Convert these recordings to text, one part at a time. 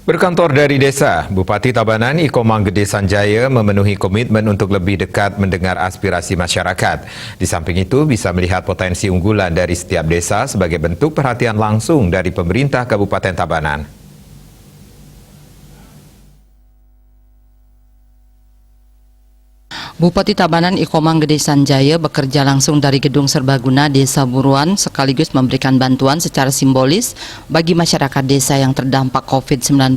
Berkantor dari desa, Bupati Tabanan Iko Manggede Sanjaya memenuhi komitmen untuk lebih dekat mendengar aspirasi masyarakat. Di samping itu, bisa melihat potensi unggulan dari setiap desa sebagai bentuk perhatian langsung dari pemerintah Kabupaten Tabanan. Bupati Tabanan Iko Manggede Sanjaya bekerja langsung dari Gedung Serbaguna Desa Buruan sekaligus memberikan bantuan secara simbolis bagi masyarakat desa yang terdampak COVID-19.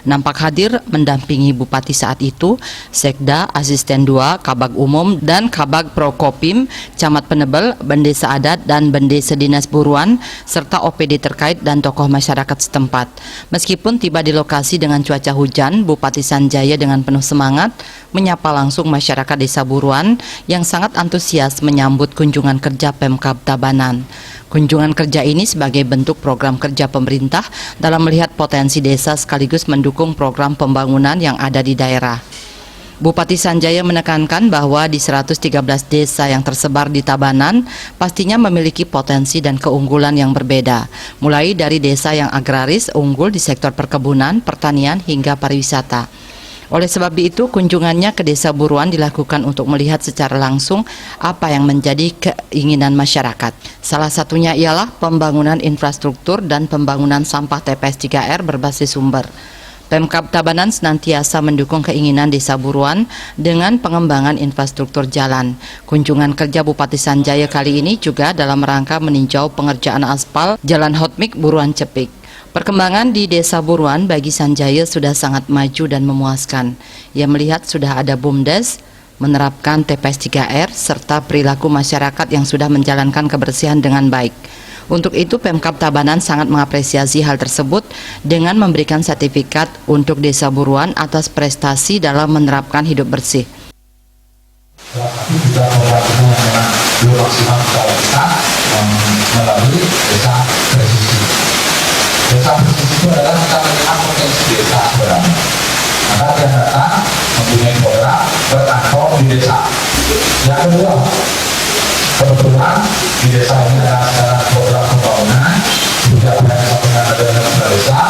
Nampak hadir mendampingi Bupati saat itu, Sekda, Asisten 2, Kabag Umum, dan Kabag Prokopim, Camat Penebel, Bendesa Adat, dan Bendesa Dinas Buruan, serta OPD terkait dan tokoh masyarakat setempat. Meskipun tiba di lokasi dengan cuaca hujan, Bupati Sanjaya dengan penuh semangat menyapa langsung masyarakat Desa Buruan yang sangat antusias menyambut kunjungan kerja Pemkab Tabanan. Kunjungan kerja ini sebagai bentuk program kerja pemerintah dalam melihat potensi desa sekaligus mendukung program pembangunan yang ada di daerah. Bupati Sanjaya menekankan bahwa di 113 desa yang tersebar di Tabanan pastinya memiliki potensi dan keunggulan yang berbeda, mulai dari desa yang agraris unggul di sektor perkebunan, pertanian hingga pariwisata. Oleh sebab itu, kunjungannya ke Desa Buruan dilakukan untuk melihat secara langsung apa yang menjadi keinginan masyarakat. Salah satunya ialah pembangunan infrastruktur dan pembangunan sampah TPS 3R berbasis sumber. Pemkab Tabanan senantiasa mendukung keinginan Desa Buruan dengan pengembangan infrastruktur jalan. Kunjungan kerja Bupati Sanjaya kali ini juga dalam rangka meninjau pengerjaan aspal Jalan Hotmik Buruan Cepik. Perkembangan di Desa Buruan bagi Sanjaya sudah sangat maju dan memuaskan. Ia melihat sudah ada BUMDes, menerapkan TPS 3R, serta perilaku masyarakat yang sudah menjalankan kebersihan dengan baik. Untuk itu, Pemkab Tabanan sangat mengapresiasi hal tersebut dengan memberikan sertifikat untuk Desa Buruan atas prestasi dalam menerapkan hidup bersih. Tapi juga membantu yang belum maksimal kita melalui desa presisi. Desa presisi itu adalah kita melihat potensi desa sebenarnya. Maka yang datang mempunyai program berkantor di desa. Yang kedua, kebetulan di desa ini ada program pembangunan juga punya satu dengan desa,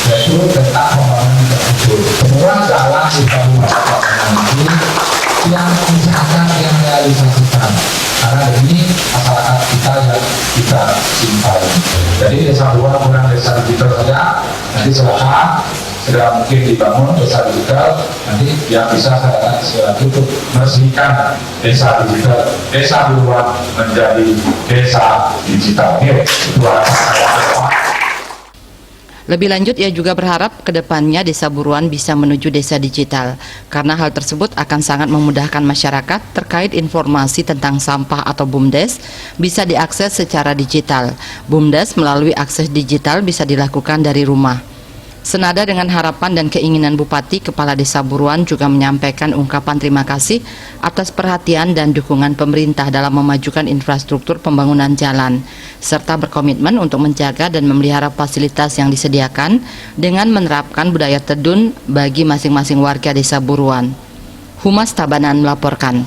yaitu tentang pembangunan infrastruktur. Semua jalan di Kabupaten ini yang usahakan yang realisasikan, karena ini masyarakat kita yang kita cintai. Jadi Desa Buruan bukan desa digital saja, nanti silakan segera mungkin dibangun desa digital, nanti yang bisa saya untuk meresmikan desa digital, Desa Buruan menjadi desa digital. Ini dua. Lebih lanjut, ia juga berharap ke depannya Desa Buruan bisa menuju desa digital, karena hal tersebut akan sangat memudahkan masyarakat terkait informasi tentang sampah atau BUMDes bisa diakses secara digital. BUMDes melalui akses digital bisa dilakukan dari rumah. Senada dengan harapan dan keinginan Bupati, Kepala Desa Buruan juga menyampaikan ungkapan terima kasih atas perhatian dan dukungan pemerintah dalam memajukan infrastruktur pembangunan jalan, serta berkomitmen untuk menjaga dan memelihara fasilitas yang disediakan dengan menerapkan budaya tedun bagi masing-masing warga Desa Buruan. Humas Tabanan melaporkan.